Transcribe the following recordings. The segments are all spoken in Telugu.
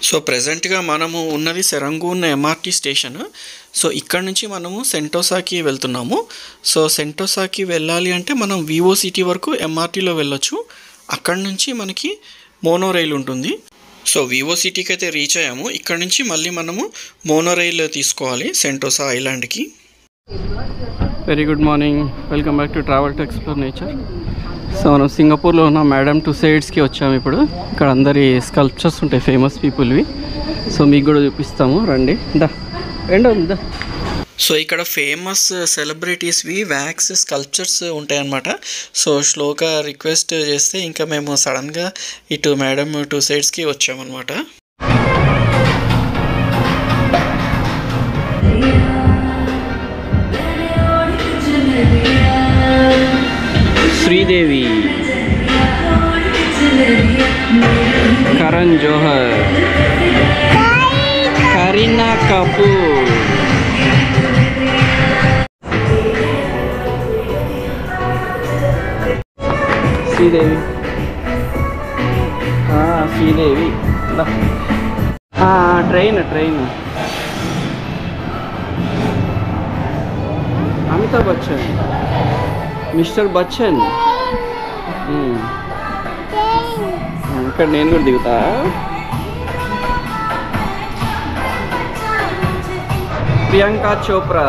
సో ప్రెజెంట్గా మనము ఉన్నది సెరంగూన్ ఎంఆర్టీ స్టేషన్. సో ఇక్కడ నుంచి మనము సెంటోసాకి వెళ్తున్నాము. సో సెంటోసాకి వెళ్ళాలి అంటే మనం వివోసిటీ వరకు ఎంఆర్టీలో వెళ్ళొచ్చు. అక్కడ నుంచి మనకి మోనో రైల్ ఉంటుంది. సో వివోసిటీకి అయితే రీచ్ అయ్యాము. ఇక్కడ నుంచి మళ్ళీ మనము మోనో రైల్ తీసుకోవాలి సెంటోసా ఐలాండ్కి. Very good morning, welcome back to travel to explore nature. So మనం సింగపూర్లో ఉన్న మేడమ్ టుసైడ్స్కి వచ్చాము. ఇప్పుడు ఇక్కడ అందరి స్కల్ప్చర్స్ ఉంటాయి ఫేమస్ పీపుల్వి. సో మీకు కూడా చూపిస్తాము, రండి. దా. సో ఇక్కడ ఫేమస్ సెలబ్రిటీస్వి వ్యాక్స్ స్కల్ప్చర్స్ ఉంటాయన్నమాట. సో స్లోగా రిక్వెస్ట్ చేస్తే ఇంకా మేము సడన్గా ఇటు మేడమ్ టుసైడ్స్కి వచ్చామన్నమాట. Sridevi, Karan Johar, Kareena Kapoor, Sridevi Sridevi train Amitabh Bachchan, mister Bachchan. ఇక్కడ నేను కూడా దిగుతా. ప్రియాంక చోప్రా,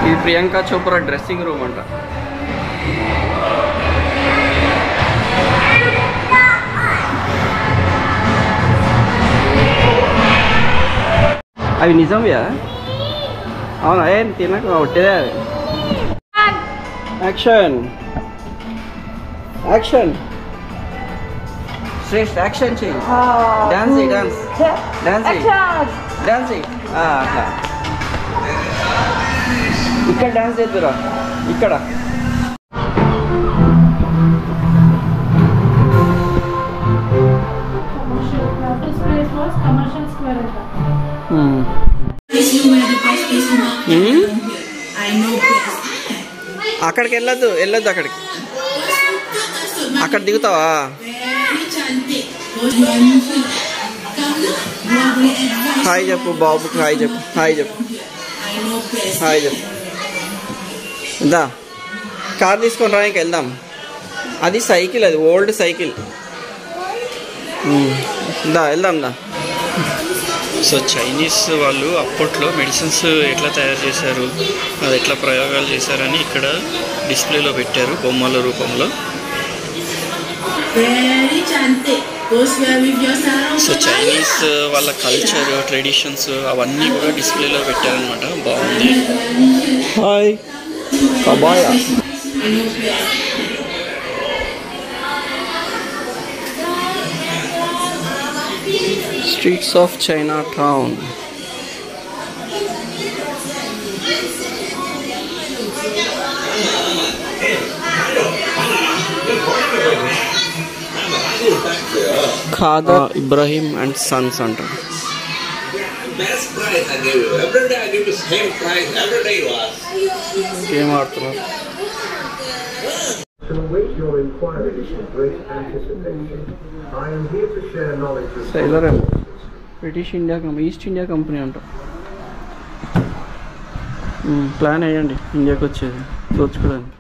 ఇది ప్రియాంక చోప్రా డ్రెస్సింగ్ రూమ్ అంట. అవి నిజంయా? అవునా? ఏం తినక ఒట్టేదే. యాక్షన్ యాక్షన్ శ్రేష్ఠ యాక్షన్ చెయ్యి. డాన్స్ డాన్స్ డాన్స్ డాన్స్ అట్లా ఇక్కడ డాన్స్ చేద్దురా. ఇక్కడ అక్కడికి వెళ్ళొద్దు అక్కడికి. అక్కడ దిగుతావా? హాయ్ చెప్పు బాబుకి, హాయ్ చెప్పు దా. కార్ తీసుకొని రా, ఇంక వెళ్దాం. అది సైకిల్, అది ఓల్డ్ సైకిల్. వెళ్దాం. సో చైనీస్ వాళ్ళు అప్పట్లో మెడిసిన్స్ ఎట్లా తయారు చేశారు, అది ఎట్లా ప్రయోగాలు చేశారని ఇక్కడ డిస్ప్లేలో పెట్టారు బొమ్మల రూపంలో. సో చైనీస్ వాళ్ళ కల్చర్, ట్రెడిషన్స్ అవన్నీ కూడా డిస్ప్లేలో పెట్టారనమాట. బాగుంది. Hi కబాయా. Streets of Chinatown. Khada Ibrahim and Sons Center. Best price I give you. Every day I give you same price. Every day you ask. Game artwork. Await your inquiries with great anticipation. I am here to share knowledge with Sailor British India company, east India company అంట. ప్లాన్ అయ్యండి ఇండియాకి వచ్చేది దోచుకోవడానికి.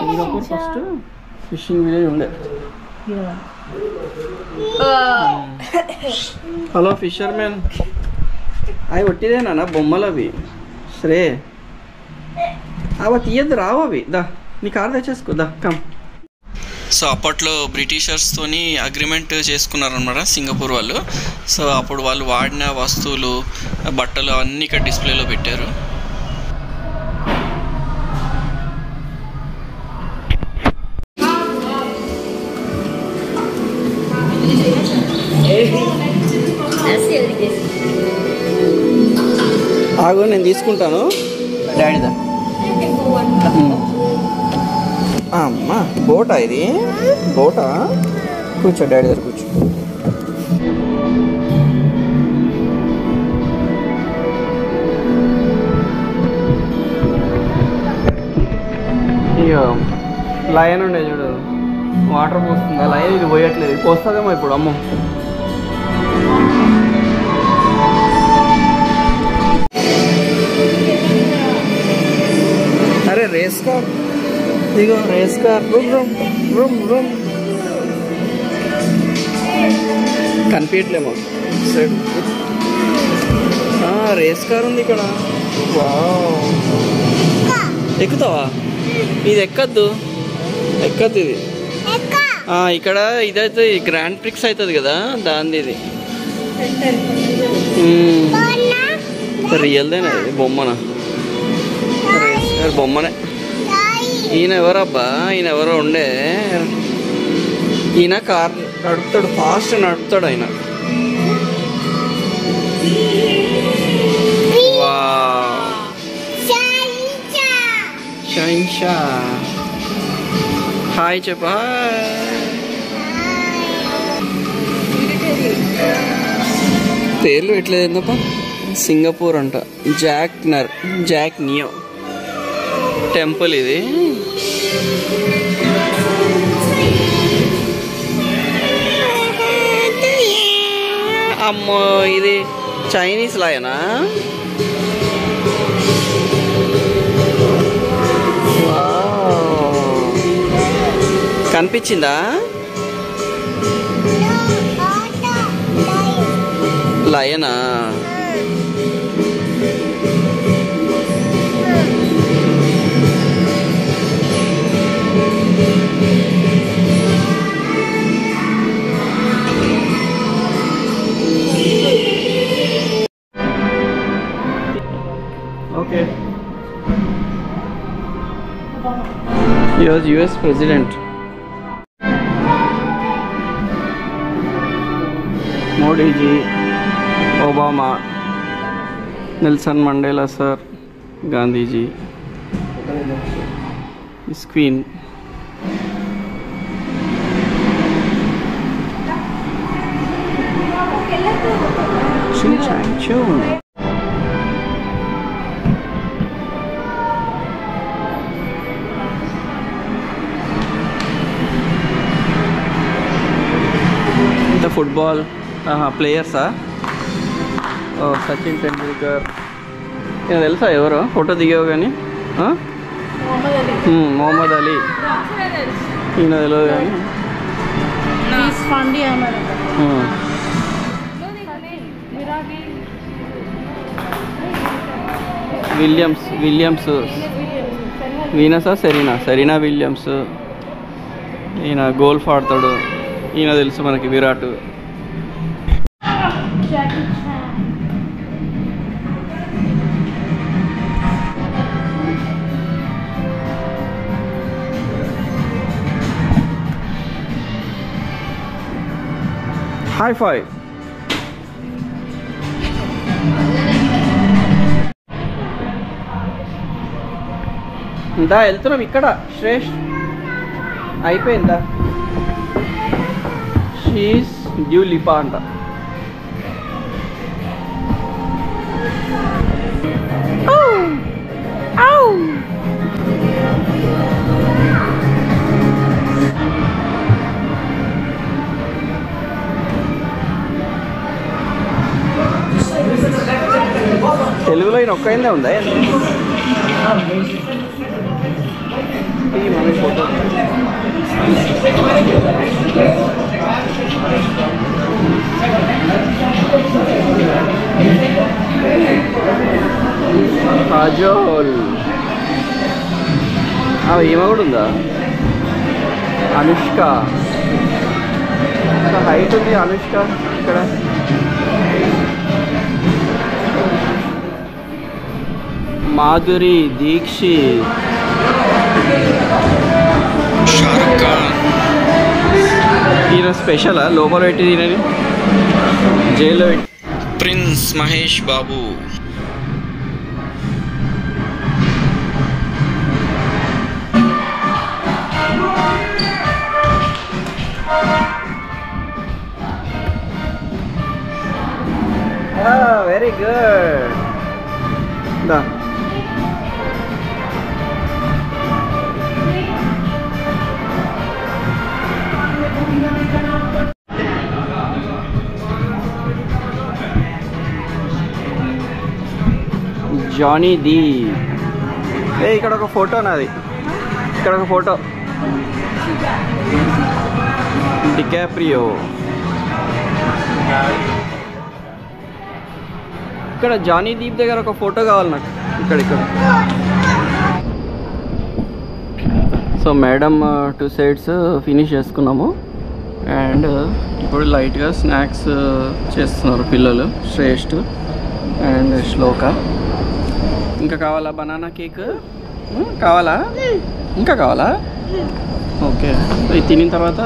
సింగపూర్ ఫస్ట్ ఫిషింగ్ విలేజ్ ఉండే. Hello fishermen. అవి ఒట్టిదేనా బొమ్మలు అవి? సరే అవి తీయద్దు, రావు అవి. దా నీ కార్ తెచ్చేసుకో, దా కమ్. సో అప్పట్లో బ్రిటిషర్స్తోని అగ్రిమెంట్ చేసుకున్నారనమాట సింగపూర్ వాళ్ళు. సో అప్పుడు వాళ్ళు వాడిన వస్తువులు, బట్టలు అన్నీ ఇక్కడ డిస్ప్లేలో పెట్టారు. ఆగు నేను తీసుకుంటాను. డాడీదా అమ్మా బోటా, ఇది బోటా. కూర్చో డాడీ దగ్గర కూర్చో. లయన్ ఉండే చూడు, వాటర్ పోస్తుంది. లయన్ ఇది పోయట్లేదు, పోస్తుందేమో ఇప్పుడు. అమ్మో, అరే రేస్ కార్, ఇదిగో race car. Vroom vroom vroom vroom కనిపించట్లేమో. రేస్ కార్ ఉంది ఇక్కడ. ఎక్కుతావా? ఇది ఎక్కద్దు, ఎక్కద్దు ఇది. ఇక్కడ ఇదైతే గ్రాండ్ ప్రిక్స్ అవుతుంది కదా, దాన్ని. ఇది రియల్దేనా? ఇది బొమ్మనా? Race car బొమ్మనే. ఈయన ఎవరబ్బా? ఈయన ఎవరో ఉండే. ఈయన కార్ నడుపుతాడు, ఫాస్ట్ నడుపుతాడు ఆయన. షైన్షా హాయ్ చెప్పా. పేర్లు ఎట్లేదు ఏందప్ప? సింగపూర్ అంట. జాక్ నియో టెంపుల్ ఇది. అమ్మో, ఇది చైనీస్ లాయనా? కనిపించిందా? లయనా? Okay. He was US president. Modi ji, Obama, Nelson Mandela sir, Gandhi ji, his queen. Ching chang chung. The football ప్లేయర్సా? Sachin Tendulkar. ఈయన తెలుసా ఎవరో? ఫోటో దిగావు కానీ. మొహమ్మద్ అలీ ఈయన తెలియదు కానీ. విలియమ్స్ వీనసా సెరీనా విలియమ్స్. ఈయన గోల్ఫ్ ఆడతాడు. ఈయన తెలుసు మనకి, విరాట్. High five. ఇందా వెళ్తున్నాం ఇక్కడ. శ్రేష్ అయిపోయిందా? షీస్ డ్యూ లిపా అంట. తెలుగులో ఈయన ఒక్కైందే ఉందా? మన ఫోటో కాజోల్. ఈమె కూడా ఉందా? అనుష్క. హైట్ ఉంది అనుష్క ఇక్కడ. మాధురి దీక్షిత్, షారుఖ్ ఖాన్. ఈయన స్పెషలా? లోపల పెట్టి ఈయనని జైల్లో పెట్టి. Prince Mahesh Babu. Very good. Johnny ది. ఇక్కడ ఒక ఫోటో నాది, ఇక్కడ ఒక ఫోటో డికాప్రియో. ఇక్కడ జానీ దీప్ దగ్గర ఒక ఫోటో కావాలి నాకు, ఇక్కడ. సో మేడం 2 సైడ్స్ ఫినిష్ చేసుకున్నాము. అండ్ ఇప్పుడు లైట్గా స్నాక్స్ చేస్తున్నారు పిల్లలు, శ్రేష్ఠ్ అండ్ శ్లోక. ఇంకా కావాలా బనానా కేక్? కావాలా? ఇంకా కావాలా? ఓకే. ఇది తినిన తర్వాత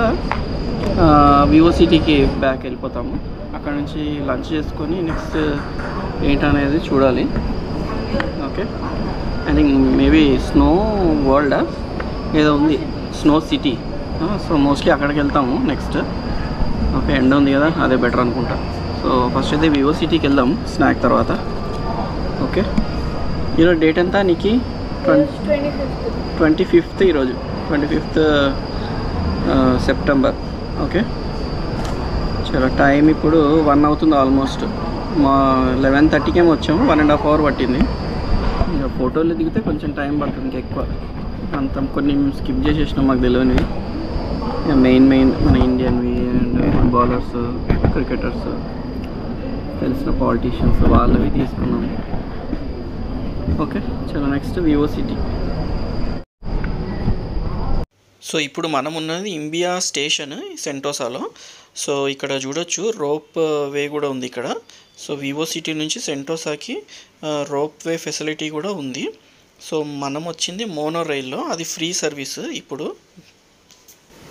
వివో సిటీకి బ్యాక్ వెళ్ళిపోతాము. అక్కడ నుంచి లంచ్ చేసుకొని నెక్స్ట్ ఏంటనేది చూడాలి. Okay. I think maybe snow world ఏదో ఉంది, స్నో సిటీ. సో మోస్ట్లీ అక్కడికి వెళ్తాము నెక్స్ట్. ఓకే, ఎండ ఉంది కదా, అదే బెటర్ అనుకుంటా. సో ఫస్ట్ అయితే వివో సిటీకి వెళ్దాం స్నాక్ తర్వాత. ఓకే. ఈరోజు డేట్ ఎంత నీకు? 25th ఈరోజు, 25th సెప్టెంబర్. ఓకే. చాలా టైం ఇప్పుడు 1 అవుతుంది ఆల్మోస్ట్. మా 11:30కి ఏమో వచ్చాము, 1.5 hour పట్టింది. ఇంకా ఫోటోలు దిగితే కొంచెం టైం పడుతుంది ఇంకా ఎక్కువ. అంత కొన్ని స్కిప్ చేసేసినాం, మాకు తెలియనివి. మెయిన్ మన ఇండియన్వి అండ్ ఫుట్బాలర్స్, క్రికెటర్స్, తెలిసిన పాలిటీషియన్స్ వాళ్ళవి తీసుకున్నాము. ఓకే, చలో నెక్స్ట్ వివో సిటీ. సో ఇప్పుడు మనం ఉన్నది ఇంబియా స్టేషన్ సెంటోసాలో. సో ఇక్కడ చూడొచ్చు రోప్ వే కూడా ఉంది ఇక్కడ. సో వివో సిటీ నుంచి సెంటోసాకి రోప్ వే ఫెసిలిటీ కూడా ఉంది. సో మనం వచ్చింది మోనో రైల్లో, అది ఫ్రీ సర్వీస్ ఇప్పుడు.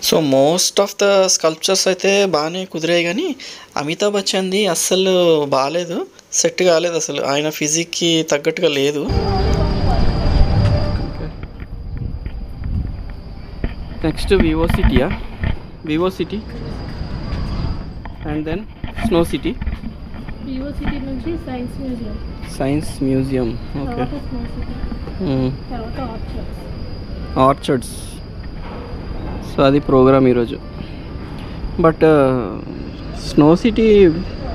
So most of the sculptures అయితే బాగానే కుదిరాయి, కానీ అమితాబ్ బచ్చన్ది అస్సలు బాగాలేదు, సెట్ కాలేదు అసలు, ఆయన ఫిజిక్కి తగ్గట్టుగా లేదు. నెక్స్ట్ వివో సిటీయా, Vivo City and then Snow City. Vivo City నుంచి science museum. Okay. Orchards. So అది ప్రోగ్రామ్ ఈరోజు. బట్ స్నో సిటీ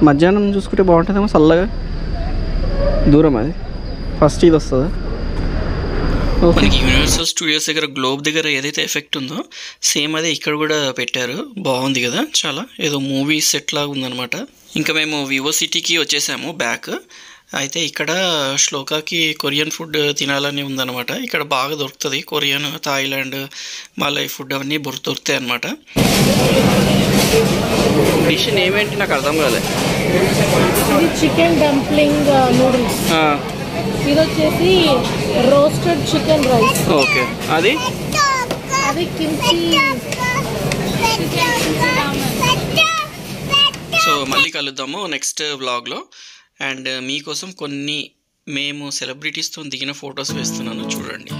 మధ్యాహ్నం చూసుకుంటే బాగుంటుందేమో, చల్లగా. దూరం అది, ఫస్ట్ ఇది వస్తుందా? మనకి యూనివర్సల్ స్టూడియోస్ దగ్గర గ్లోబ్ దగ్గర ఏదైతే ఎఫెక్ట్ ఉందో సేమ్ అదే ఇక్కడ కూడా పెట్టారు. బాగుంది కదా, చాలా ఏదో మూవీ సెట్ లాగా ఉందన్నమాట. ఇంకా మేము వివో సిటీకి వచ్చేసాము బ్యాక్. అయితే ఇక్కడ శ్లోకాకి కొరియన్ ఫుడ్ తినాలని ఉందన్నమాట. ఇక్కడ బాగా దొరుకుతుంది, కొరియన్, థాయిలాండ్, మలై ఫుడ్ అవన్నీ దొరుకుతాయి అన్నమాట. డిష్ ఏమేంటి నాకు అర్థం కాలే. ఇది చికెన్ డంప్లింగ్ నూడిల్స్, ఇది వచ్చేసి రోస్టెడ్ చికెన్ రైస్. ఓకే. అది కిమ్చి. సో మళ్ళీ కలుద్దాము నెక్స్ట్ వ్లాగ్లో. అండ్ మీకోసం కొన్ని మేము సెలబ్రిటీస్తో దిగిన ఫొటోస్ వేస్తున్నాను, చూడండి.